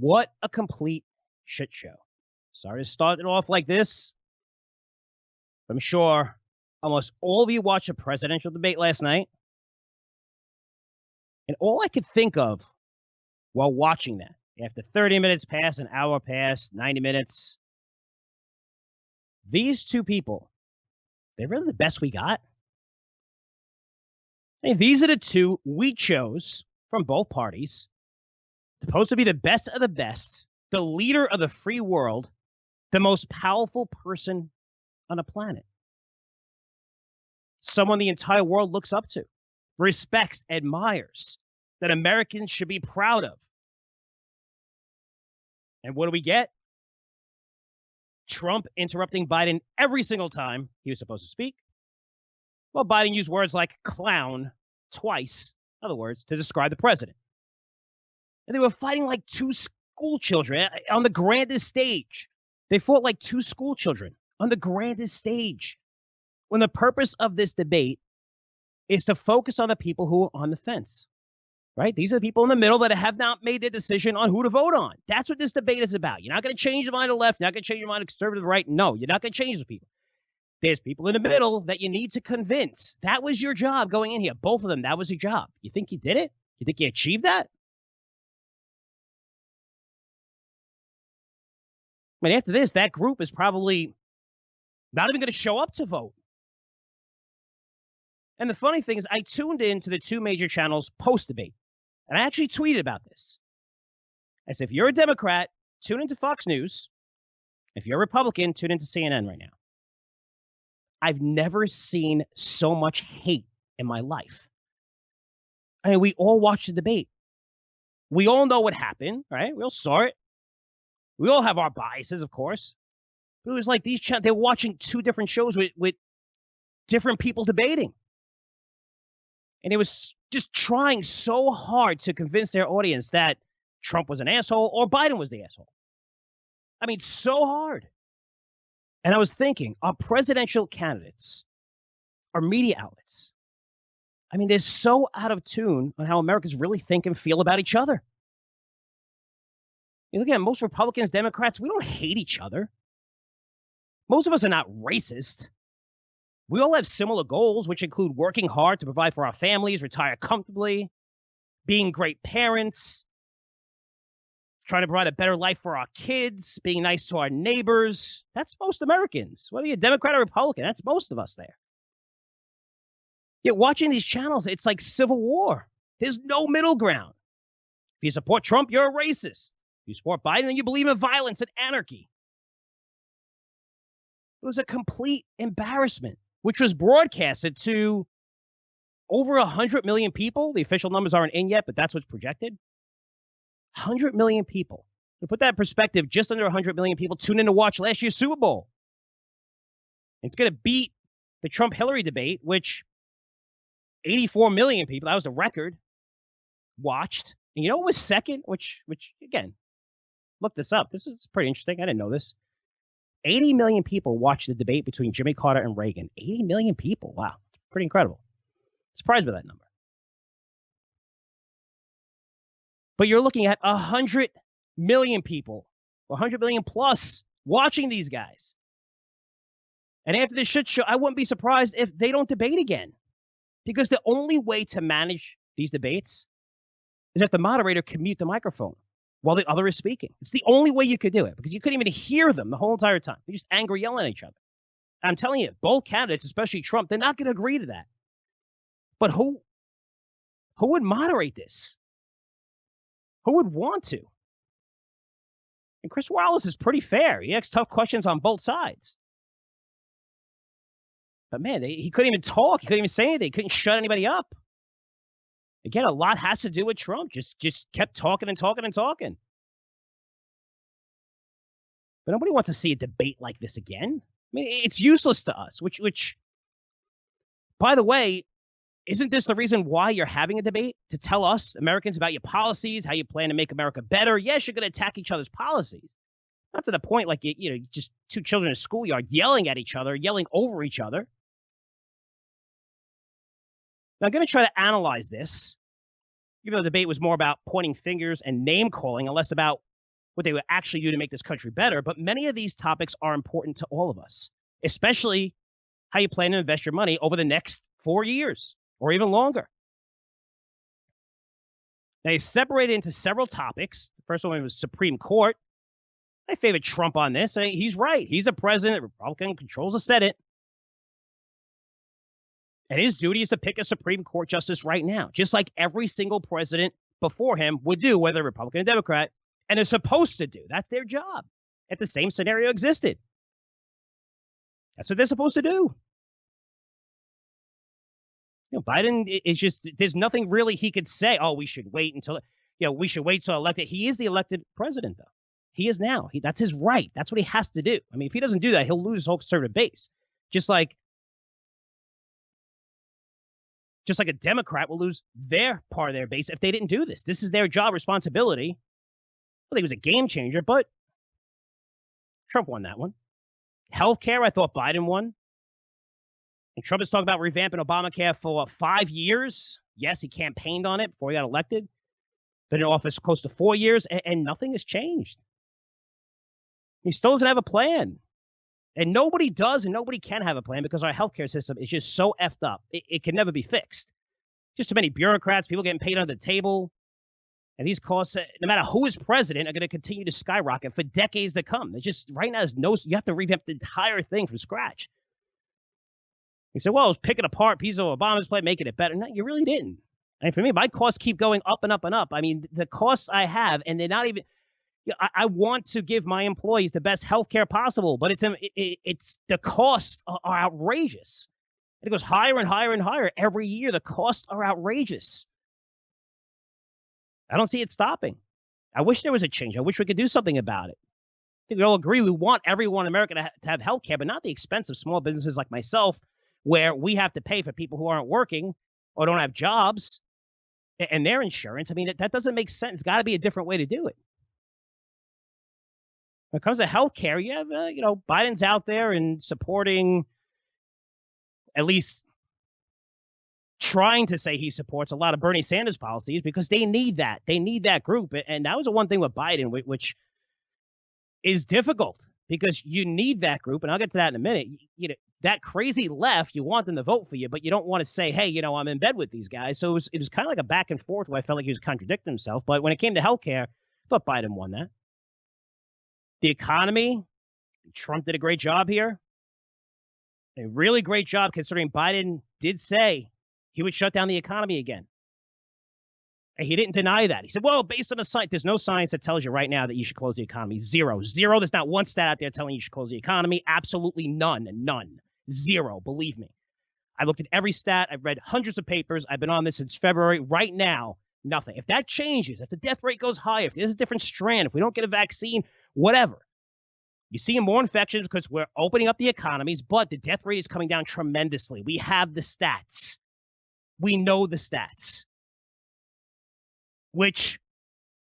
What a complete shit show. Sorry to start it off like this. I'm sure almost all of you watched a presidential debate last night. And all I could think of while watching that, after 30 minutes pass, an hour pass, 90 minutes, these two people, they're really the best we got. I mean, these are the two we chose from both parties, supposed to be the best of the best, the leader of the free world, the most powerful person on the planet. Someone the entire world looks up to, respects, admires, that Americans should be proud of. And what do we get? Trump interrupting Biden every single time he was supposed to speak. Well, Biden used words like clown twice, in other words, to describe the president. And they were fighting like two school children on the grandest stage. They fought like two school children on the grandest stage, when the purpose of this debate is to focus on the people who are on the fence, right? These are the people in the middle that have not made their decision on who to vote on. That's what this debate is about. You're not going to change your mind to the left. You're not going to change your mind to conservative right. No, you're not going to change those people. There's people in the middle that you need to convince. That was your job going in here. Both of them, that was your job. You think you did it? You think you achieved that? I mean, after this, that group is probably not even going to show up to vote. And the funny thing is, I tuned in to the two major channels post-debate, and I actually tweeted about this. I said, if you're a Democrat, tune into Fox News. If you're a Republican, tune into CNN right now. I've never seen so much hate in my life. I mean, we all watched the debate. We all know what happened, right? We all saw it. We all have our biases, of course. But it was like these they were watching two different shows with different people debating. And it was just trying so hard to convince their audience that Trump was an asshole or Biden was the asshole. I mean, so hard. And I was thinking, our presidential candidates, our media outlets, I mean, they're so out of tune on how Americans really think and feel about each other. You look at most Republicans, Democrats, we don't hate each other. Most of us are not racist. We all have similar goals, which include working hard to provide for our families, retire comfortably, being great parents, trying to provide a better life for our kids, being nice to our neighbors. That's most Americans. Whether you're Democrat or Republican, that's most of us there. Yet watching these channels, it's like civil war. There's no middle ground. If you support Trump, you're a racist. If you support Biden, then you believe in violence and anarchy. It was a complete embarrassment, which was broadcasted to over 100 million people. The official numbers aren't in yet, but that's what's projected. 100 million people. To put that in perspective, just under 100 million people tuned in to watch last year's Super Bowl. It's going to beat the Trump-Hillary debate, which 84 million people, that was the record, watched. And you know what was second? Which again, look this up. This is pretty interesting. I didn't know this. 80 million people watched the debate between Jimmy Carter and Reagan. 80 million people. Wow. Pretty incredible. Surprised by that number. But you're looking at 100 million people, 100 million plus, watching these guys. And after this shit show, I wouldn't be surprised if they don't debate again. Because the only way to manage these debates is if the moderator can mute the microphone while the other is speaking. It's the only way you could do it, because you couldn't even hear them the whole entire time. They're just angry, yelling at each other. I'm telling you, both candidates, especially Trump, they're not going to agree to that. But who would moderate this? Who would want to? And Chris Wallace is pretty fair. He asks tough questions on both sides. But man, he couldn't even talk. He couldn't even say anything. He couldn't shut anybody up. Again, a lot has to do with Trump. Just kept talking and talking and talking. But nobody wants to see a debate like this again. I mean, it's useless to us, which, by the way, isn't this the reason why you're having a debate? To tell us, Americans, about your policies, how you plan to make America better? Yes, you're going to attack each other's policies. Not to the point like, just two children in a schoolyard yelling at each other, yelling over each other. Now, I'm going to try to analyze this, even though the debate was more about pointing fingers and name calling and less about what they would actually do to make this country better. But many of these topics are important to all of us, especially how you plan to invest your money over the next 4 years or even longer. They separated into several topics. The first one was Supreme Court. I favor Trump on this. He's right. He's a president. Republican controls the Senate. And his duty is to pick a Supreme Court justice right now, just like every single president before him would do, whether Republican or Democrat, and is supposed to do. That's their job. If the same scenario existed, that's what they're supposed to do. Biden is just, there's nothing really he could say. Oh, we should wait until, we should wait till elected. He is the elected president, though. He is now. That's his right. That's what he has to do. I mean, if he doesn't do that, he'll lose his whole conservative base. Just like a Democrat will lose their part of their base if they didn't do this. This is their job responsibility. I think he was a game changer, but Trump won that one. Healthcare, I thought Biden won. And Trump is talking about revamping Obamacare for 5 years. Yes, he campaigned on it before he got elected. Been in office close to 4 years, and nothing has changed. He still doesn't have a plan. And nobody does, and nobody can have a plan because our healthcare system is just so effed up. It can never be fixed. Just too many bureaucrats, people getting paid under the table. And these costs, no matter who is president, are going to continue to skyrocket for decades to come. It's just, right now, you have to revamp the entire thing from scratch. He said, well, I was picking apart pieces of Obama's plan, making it better. No, you really didn't. And for me, my costs keep going up and up and up. I mean, the costs I have, and they're not even, I want to give my employees the best health care possible, but it's the costs are outrageous. It goes higher and higher and higher every year. The costs are outrageous. I don't see it stopping. I wish there was a change. I wish we could do something about it. I think we all agree we want everyone in America to have health care, but not the expense of small businesses like myself, where we have to pay for people who aren't working or don't have jobs and their insurance. I mean, that doesn't make sense. It's got to be a different way to do it. When it comes to health care, you have, Biden's out there and supporting, at least trying to say he supports a lot of Bernie Sanders policies because they need that. They need that group. And that was the one thing with Biden, which is difficult because you need that group. And I'll get to that in a minute. That crazy left, you want them to vote for you, but you don't want to say, hey, I'm in bed with these guys. So it was kind of like a back and forth where I felt like he was contradicting himself. But when it came to healthcare, I thought Biden won that. The economy, Trump did a great job here. A really great job considering Biden did say he would shut down the economy again. And he didn't deny that. He said, well, based on the science, there's no science that tells you right now that you should close the economy. Zero. There's not one stat out there telling you should close the economy. Absolutely none. Zero. Believe me. I looked at every stat. I've read hundreds of papers. I've been on this since February. Right now, nothing. If that changes, if the death rate goes higher, if there's a different strand, if we don't get a vaccine, whatever. You see more infections because we're opening up the economies, but the death rate is coming down tremendously. We have the stats. We know the stats. Which,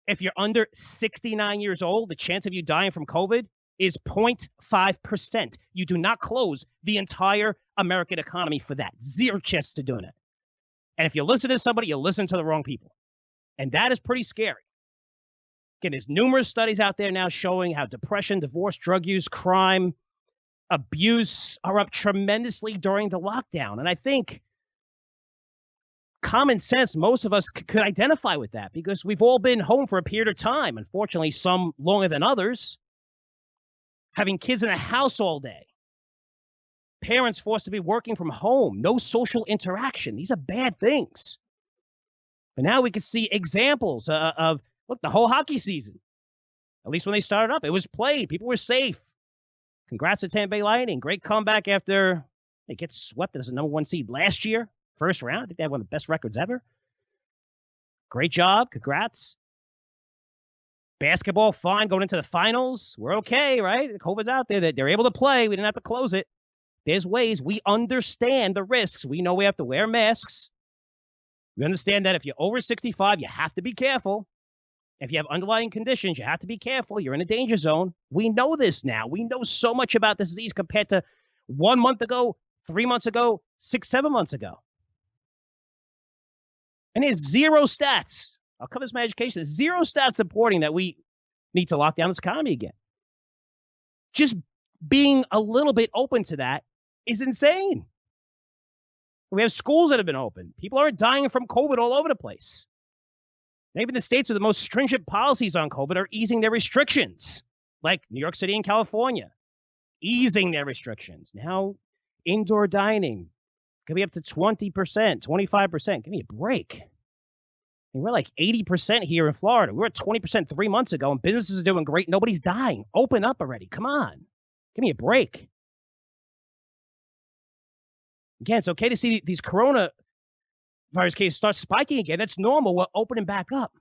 if you're under 69 years old, the chance of you dying from COVID is 0.5%. You do not close the entire American economy for that. Zero chance to doing it. And if you listen to somebody, you listen to the wrong people. And that is pretty scary. Again, there's numerous studies out there now showing how depression, divorce, drug use, crime, abuse are up tremendously during the lockdown. And I think common sense, most of us could identify with that because we've all been home for a period of time. Unfortunately, some longer than others. Having kids in a house all day. Parents forced to be working from home. No social interaction. These are bad things. But now we can see examples of, look, the whole hockey season. At least when they started up, it was played. People were safe. Congrats to Tampa Bay Lightning. Great comeback after they get swept as the number 1 seed last year. First round. I think they had one of the best records ever. Great job. Congrats. Basketball, fine. Going into the finals. We're okay, right? COVID's out there. They're able to play. We didn't have to close it. There's ways. We understand the risks. We know we have to wear masks. We understand that if you're over 65, you have to be careful. If you have underlying conditions, you have to be careful. You're in a danger zone. We know this now. We know so much about this disease compared to 1 month ago, 3 months ago, 6, 7 months ago. And there's zero stats. I'll cover this in my education. There's zero stats supporting that we need to lock down this economy again. Just being a little bit open to that is insane. We have schools that have been open. People are dying from COVID all over the place. Even the states with the most stringent policies on COVID are easing their restrictions, like New York City and California, easing their restrictions. Now, indoor dining could be up to 20%, 25%. Give me a break. We're like 80% here in Florida. We were at 20% 3 months ago, and businesses are doing great. Nobody's dying. Open up already. Come on. Give me a break. Again, it's okay to see these coronavirus cases start spiking again. That's normal. We're opening back up.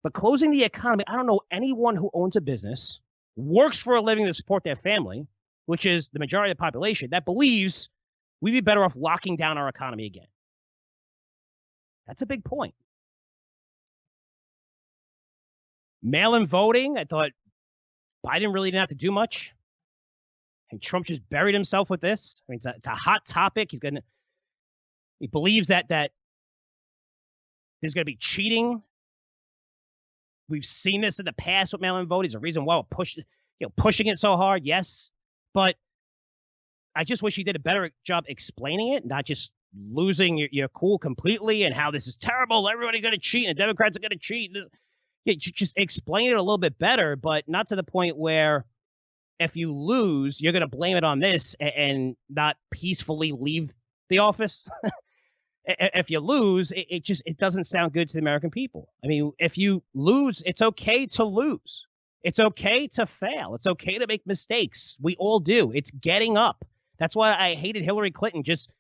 But closing the economy, I don't know anyone who owns a business, works for a living to support their family, which is the majority of the population, that believes we'd be better off locking down our economy again. That's a big point. Mail-in voting, I thought Biden really didn't have to do much. And Trump just buried himself with this. I mean, it's a hot topic. He believes that there's going to be cheating. We've seen this in the past with mail-in voting. There's a reason why we're pushing it so hard, yes. But I just wish he did a better job explaining it, not just losing your cool completely and how this is terrible. Everybody's going to cheat and the Democrats are going to cheat. Just explain it a little bit better, but not to the point where if you lose, you're going to blame it on this and not peacefully leave the office. If you lose, it doesn't sound good to the American people. I mean, if you lose, it's okay to lose. It's okay to fail. It's okay to make mistakes. We all do. It's getting up. That's why I hated Hillary Clinton. Just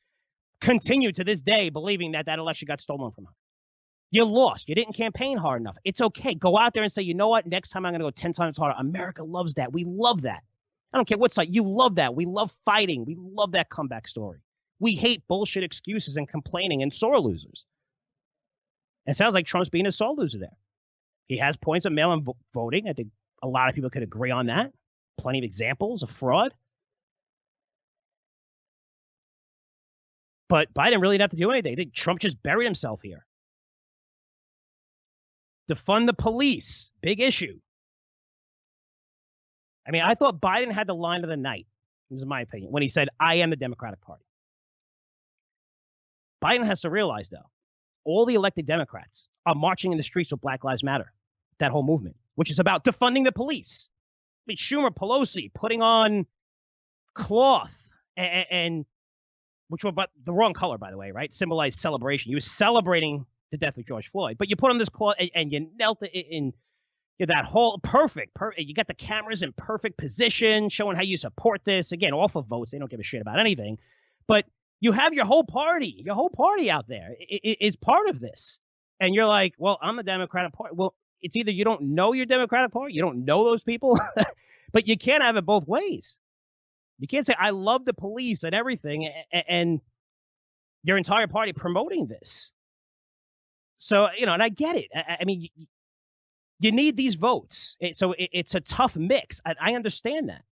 continue to this day believing that election got stolen from her. You lost. You didn't campaign hard enough. It's okay. Go out there and say, you know what? Next time I'm going to go 10 times harder. America loves that. We love that. I don't care what side. You love that. We love fighting. We love that comeback story. We hate bullshit excuses and complaining and sore losers. It sounds like Trump's being a sore loser there. He has points of mail-in voting. I think a lot of people could agree on that. Plenty of examples of fraud. But Biden really didn't have to do anything. I think Trump just buried himself here. Defund the police. Big issue. I mean, I thought Biden had the line of the night. This is my opinion. When he said, I am the Democratic Party. Biden has to realize, though, all the elected Democrats are marching in the streets with Black Lives Matter. That whole movement, which is about defunding the police. I mean, Schumer, Pelosi putting on cloth and which were but the wrong color, by the way, right? Symbolized celebration. You were celebrating the death of George Floyd, but you put on this cloth and you knelt in that whole perfect. You got the cameras in perfect position, showing how you support this. Again, off of votes, they don't give a shit about anything, but you have your whole party out there is part of this, and you're like, well, I'm the Democratic Party. Well, it's either you don't know your Democratic Party, you don't know those people, but you can't have it both ways. You can't say, I love the police and everything, and your entire party promoting this. So, and I get it. I mean, you need these votes. So it's a tough mix. I understand that.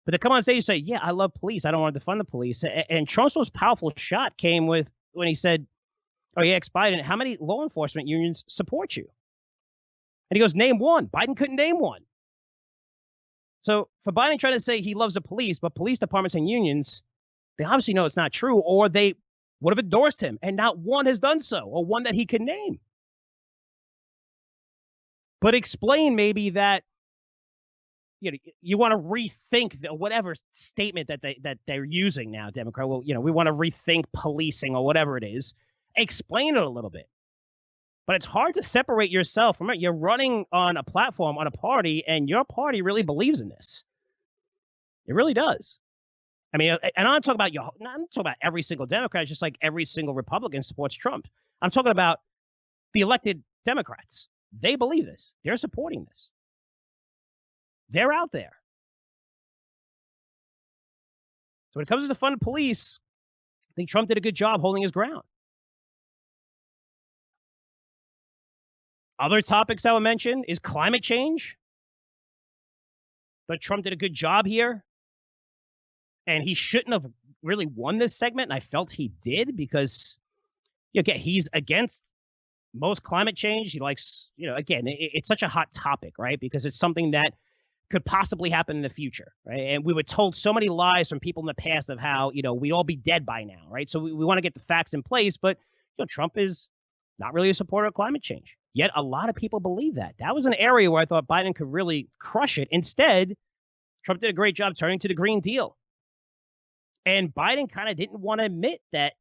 But to come on stage and say, yeah, I love police. I don't want to defund the police. And Trump's most powerful shot came with when he said, he asked Biden, how many law enforcement unions support you? And he goes, name one. Biden couldn't name one. So for Biden trying to say he loves the police, but police departments and unions, they obviously know it's not true, or they would have endorsed him, and not one has done so, or one that he can name. But explain maybe that you want to rethink whatever statement that they're using now, Democrat. Well, we want to rethink policing or whatever it is. Explain it a little bit. But it's hard to separate yourself from it. You're running on a platform, on a party, and your party really believes in this. It really does. I mean, and I'm talking about I'm talking about every single Democrat, just like every single Republican supports Trump. I'm talking about the elected Democrats. They believe this. They're supporting this. They're out there. So when it comes to defund the police, I think Trump did a good job holding his ground. Other topics I would mention is climate change. But Trump did a good job here. And he shouldn't have really won this segment. And I felt he did because, he's against most climate change. He likes, again, it's such a hot topic, right? Because it's something that could possibly happen in the future, right? And we were told so many lies from people in the past of how, we'd all be dead by now, right? So we want to get the facts in place, but Trump is not really a supporter of climate change. Yet a lot of people believe that. That was an area where I thought Biden could really crush it. Instead, Trump did a great job turning to the Green Deal. And Biden kind of didn't want to admit that,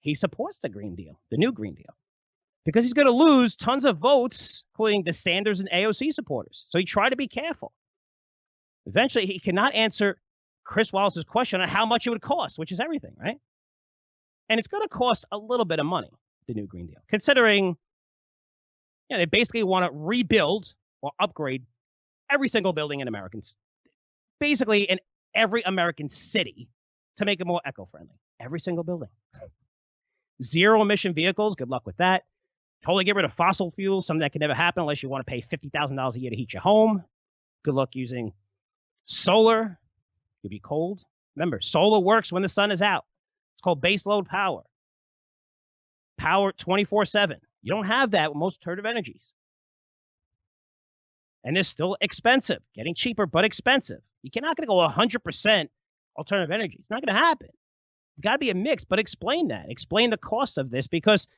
he supports the Green Deal, the new Green Deal, because he's going to lose tons of votes, including the Sanders and AOC supporters. So he tried to be careful. Eventually, he cannot answer Chris Wallace's question on how much it would cost, which is everything, right? And it's going to cost a little bit of money, the new Green Deal, considering they basically want to rebuild or upgrade every single building in Americans, basically in every American city, to make it more eco-friendly. Every single building. Zero emission vehicles. Good luck with that. Totally get rid of fossil fuels, something that can never happen unless you want to pay $50,000 a year to heat your home. Good luck using solar. You'll be cold. Remember, solar works when the sun is out. It's called base load power. Power 24/7. You don't have that with most alternative energies. And they're still expensive. Getting cheaper, but expensive. You're not going to go 100% alternative energy. It's not going to happen. It's got to be a mix, but explain that. Explain the cost of this, because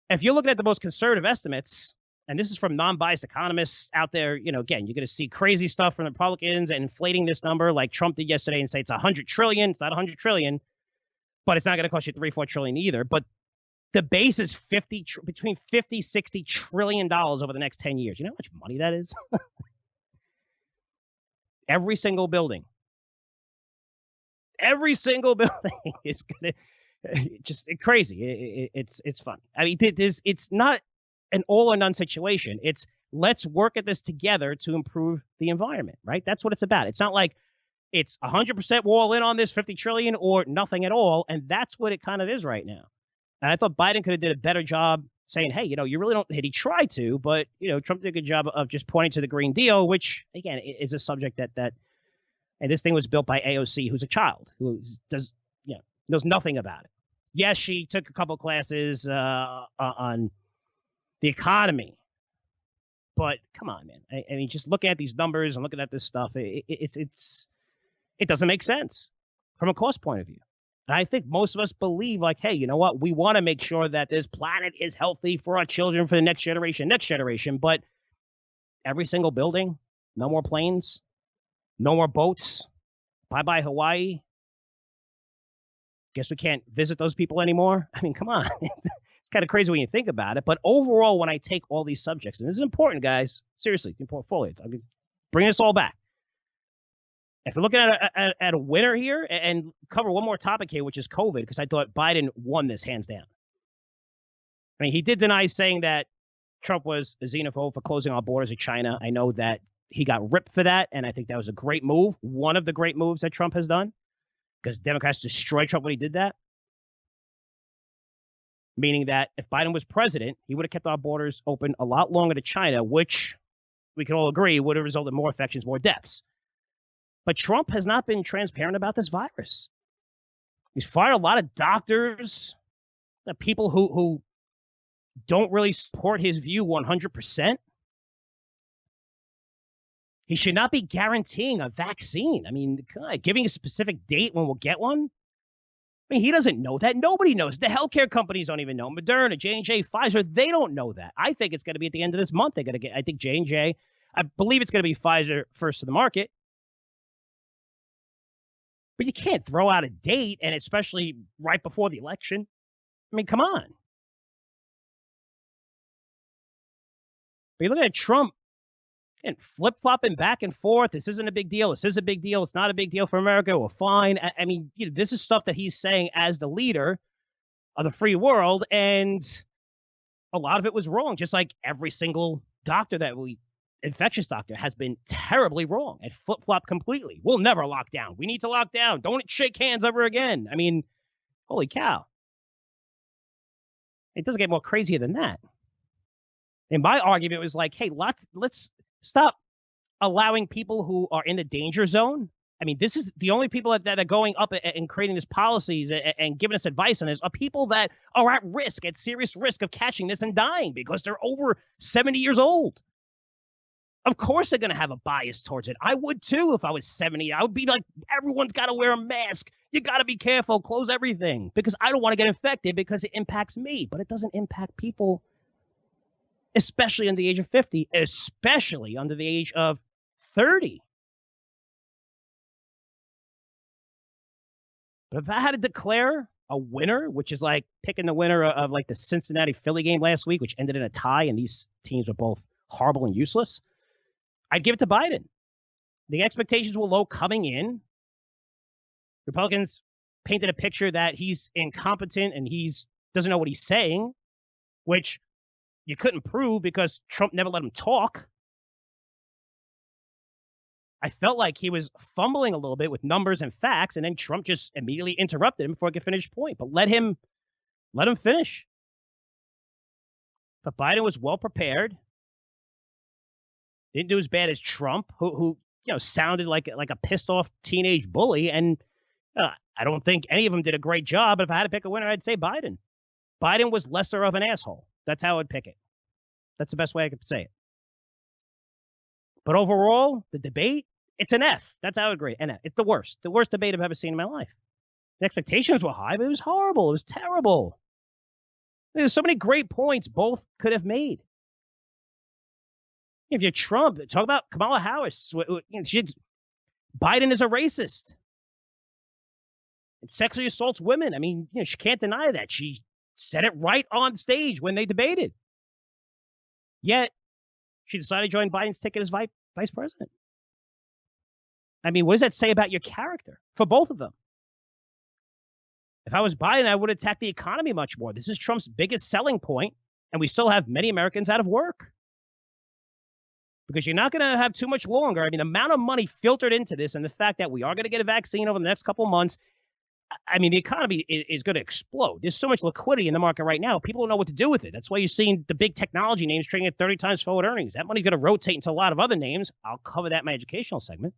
if you're looking at the most conservative estimates, and this is from non-biased economists out there, again, you're going to see crazy stuff from the Republicans and inflating this number like Trump did yesterday and say it's $100 trillion. It's not $100 trillion, but it's not going to cost you $3-4 trillion either. But the base is between $50-60 trillion over the next 10 years. You know how much money that is? Every single building. Every single building is going to just crazy. It's fun. I mean, it's not an all or none situation. It's let's work at this together to improve the environment, right? That's what it's about. It's not like it's 100% wall in on this 50 trillion or nothing at all. And that's what it kind of is right now. And I thought Biden could have did a better job saying, hey, you really don't, he tried to, but, Trump did a good job of just pointing to the Green Deal, which, again, is a subject that and this thing was built by AOC, who's a child, who knows nothing about it. Yes, she took a couple classes on the economy, but come on, man. I mean, just looking at these numbers and looking at this stuff, it doesn't make sense from a cost point of view. And I think most of us believe, like, hey, you know what? We want to make sure that this planet is healthy for our children, for the next generation. But every single building, no more planes, no more boats. Bye-bye Hawaii. Guess we can't visit those people anymore. I mean, come on. It's kind of crazy when you think about it. But overall, when I take all these subjects, and this is important, guys, seriously, the portfolio, I'm going to bring this all back. If we're looking at a winner here, and cover one more topic here, which is COVID, because I thought Biden won this hands down. I mean, he did deny saying that Trump was a xenophobe for closing our borders to China. I know that he got ripped for that, and I think that was a great move, one of the great moves that Trump has done, because Democrats destroyed Trump when he did that. Meaning that if Biden was president, he would have kept our borders open a lot longer to China, which we can all agree would have resulted in more infections, more deaths. But Trump has not been transparent about this virus. He's fired a lot of doctors, the people who don't really support his view 100%. He should not be guaranteeing a vaccine. I mean, giving a specific date when we'll get one. I mean, he doesn't know that. Nobody knows. The healthcare companies don't even know. Moderna, J&J, Pfizer, they don't know that. I think it's going to be at the end of this month. They're going to get, I think J&J, I believe it's going to be Pfizer first to the market. But you can't throw out a date, and especially right before the election. I mean, come on. But you look at Trump and flip-flopping back and forth. This isn't a big deal. This is a big deal. It's not a big deal for America. We're fine. I mean, this is stuff that he's saying as the leader of the free world, and a lot of it was wrong, just like every single doctor infectious doctor has been terribly wrong and flip-flopped completely. We'll never lock down. We need to lock down. Don't shake hands ever again. I mean, holy cow. It doesn't get more crazier than that. And my argument was like, hey, let's stop allowing people who are in the danger zone I mean, this is the only people that are going up and creating these policies and giving us advice on this are people that are at risk, at serious risk of catching this and dying because they're over 70 years old. Of course they're going to have a bias towards it. I would too if I was 70. I would be like, everyone's got to wear a mask. You got to be careful. Close everything because I don't want to get infected because it impacts me, but it doesn't impact people, especially under the age of 50, especially under the age of 30. But if I had to declare a winner, which is like picking the winner of like the Cincinnati-Philly game last week, which ended in a tie, and these teams were both horrible and useless, I'd give it to Biden. The expectations were low coming in. Republicans painted a picture that he's incompetent and he's doesn't know what he's saying, which you couldn't prove because Trump never let him talk. I felt like he was fumbling a little bit with numbers and facts, and then Trump just immediately interrupted him before he could finish his point. But let him finish. But Biden was well prepared. Didn't do as bad as Trump, who sounded like a pissed off teenage bully. And I don't think any of them did a great job. But if I had to pick a winner, I'd say Biden. Biden was lesser of an asshole. That's how I'd pick it. That's the best way I could say it. But overall, the debate, it's an F. That's how I agree. An F. It's the worst debate I've ever seen in my life. The expectations were high, but it was horrible. It was terrible. There's so many great points both could have made. If you're Trump, talk about Kamala Harris. Biden is a racist. It sexually assaults women. I mean, she can't deny that. She said it right on stage when they debated. Yet, she decided to join Biden's ticket as vice president. I mean, what does that say about your character for both of them? If I was Biden, I would attack the economy much more. This is Trump's biggest selling point, and we still have many Americans out of work. Because you're not going to have too much longer. I mean, the amount of money filtered into this and the fact that we are going to get a vaccine over the next couple of months, I mean, the economy is going to explode. There's so much liquidity in the market right now. People don't know what to do with it. That's why you're seeing the big technology names trading at 30 times forward earnings. That money's going to rotate into a lot of other names. I'll cover that in my educational segment.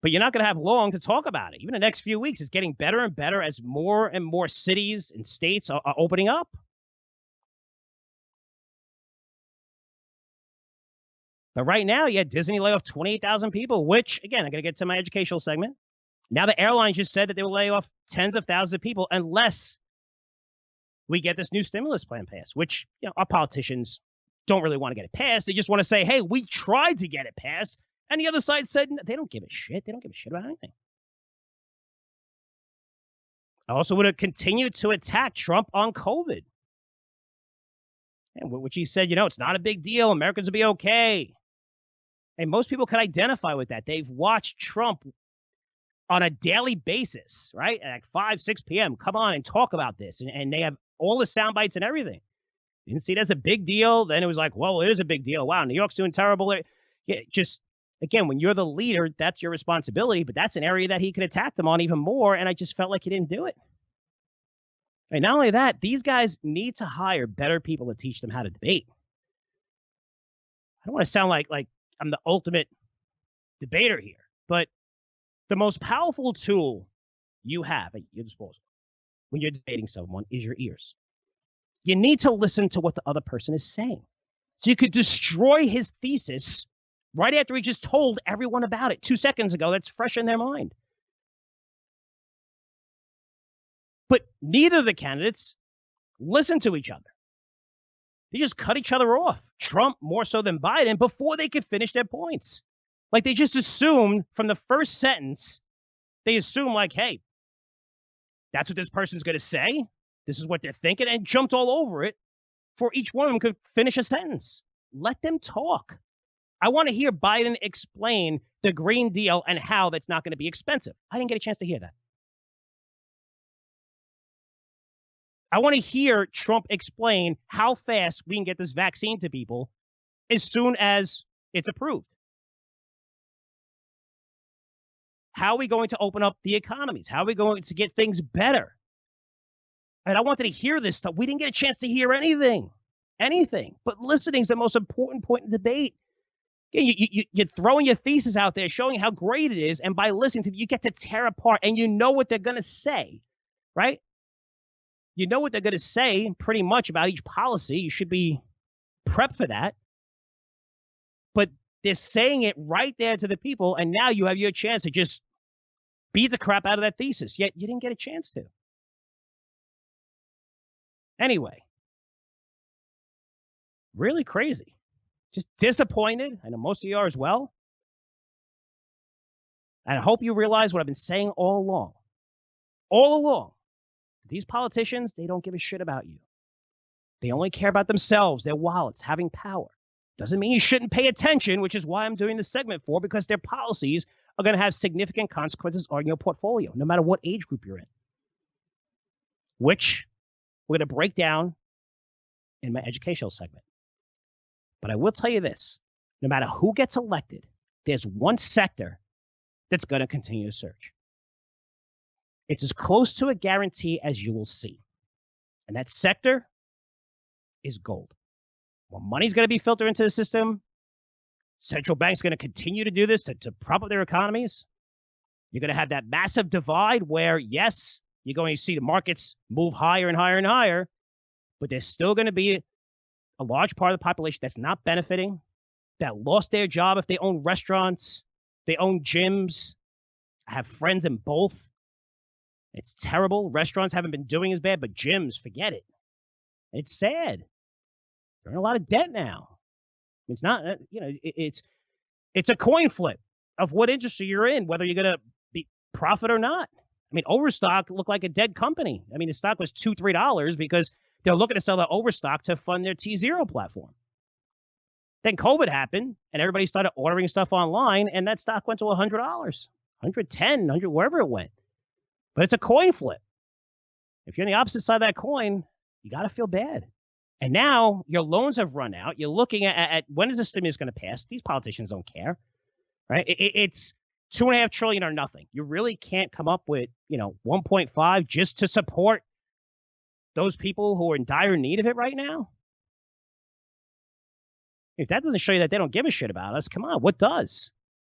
But you're not going to have long to talk about it. Even the next few weeks, it's getting better and better as more and more cities and states are opening up. But right now, Disney laid off 28,000 people, which, again, I'm going to get to my educational segment. Now the airlines just said that they will lay off tens of thousands of people unless we get this new stimulus plan passed, which our politicians don't really want to get it passed. They just want to say, hey, we tried to get it passed. And the other side said they don't give a shit. They don't give a shit about anything. I also would have continued to attack Trump on COVID. And which he said, it's not a big deal. Americans will be okay. And most people can identify with that. They've watched Trump on a daily basis, right? At 5, 6 p.m. Come on and talk about this. And they have all the sound bites and everything. Didn't see it as a big deal. Then it was like, well, it is a big deal. Wow, New York's doing terrible. Yeah, just, again, when you're the leader, that's your responsibility. But that's an area that he could attack them on even more. And I just felt like he didn't do it. And not only that, these guys need to hire better people to teach them how to debate. I don't want to sound like I'm the ultimate debater here, but the most powerful tool you have at your disposal when you're debating someone is your ears. You need to listen to what the other person is saying. So you could destroy his thesis right after he just told everyone about it 2 seconds ago. That's fresh in their mind. But neither of the candidates listen to each other. They just cut each other off. Trump more so than Biden before they could finish their points. Like they just assumed from the first sentence, they assume like, hey, that's what this person's going to say. This is what they're thinking, and jumped all over it before each one of them could finish a sentence. Let them talk. I want to hear Biden explain the Green Deal and how that's not going to be expensive. I didn't get a chance to hear that. I want to hear Trump explain how fast we can get this vaccine to people as soon as it's approved. How are we going to open up the economies? How are we going to get things better? And I wanted to hear this stuff. We didn't get a chance to hear anything. But listening is the most important point in the debate. You're throwing your thesis out there, showing how great it is, and by listening to it, you get to tear apart, and you know what they're going to say, right? You know what they're going to say pretty much about each policy. You should be prepped for that. But they're saying it right there to the people, and now you have your chance to just beat the crap out of that thesis, yet you didn't get a chance to. Anyway, really crazy. Just disappointed. I know most of you are as well. And I hope you realize what I've been saying all along. All along. These politicians, they don't give a shit about you. They only care about themselves, their wallets, having power. Doesn't mean you shouldn't pay attention, which is why I'm doing this segment for, because their policies are going to have significant consequences on your portfolio, no matter what age group you're in. Which we're going to break down in my educational segment. But I will tell you this, no matter who gets elected, there's one sector that's going to continue to surge. It's as close to a guarantee as you will see. And that sector is gold. Well, money's going to be filtered into the system. Central banks are going to continue to do this to prop up their economies. You're going to have that massive divide where, yes, you're going to see the markets move higher and higher and higher, but there's still going to be a large part of the population that's not benefiting, that lost their job if they own restaurants, they own gyms. I have friends in both. It's terrible. Restaurants haven't been doing as bad, but gyms, forget it. It's sad. They're in a lot of debt now. It's not, it's a coin flip of what industry you're in, whether you're going to be profit or not. I mean, Overstock looked like a dead company. I mean, the stock was $2, $3 because they're looking to sell that Overstock to fund their T0 platform. Then COVID happened, and everybody started ordering stuff online, and that stock went to $100, $110, $100, wherever it went. But it's a coin flip. If you're on the opposite side of that coin, you got to feel bad. And now your loans have run out. You're looking at when is the stimulus going to pass? These politicians don't care, right? It's $2.5 trillion or nothing. You really can't come up with, 1.5 just to support those people who are in dire need of it right now. If that doesn't show you that they don't give a shit about us, come on, what does?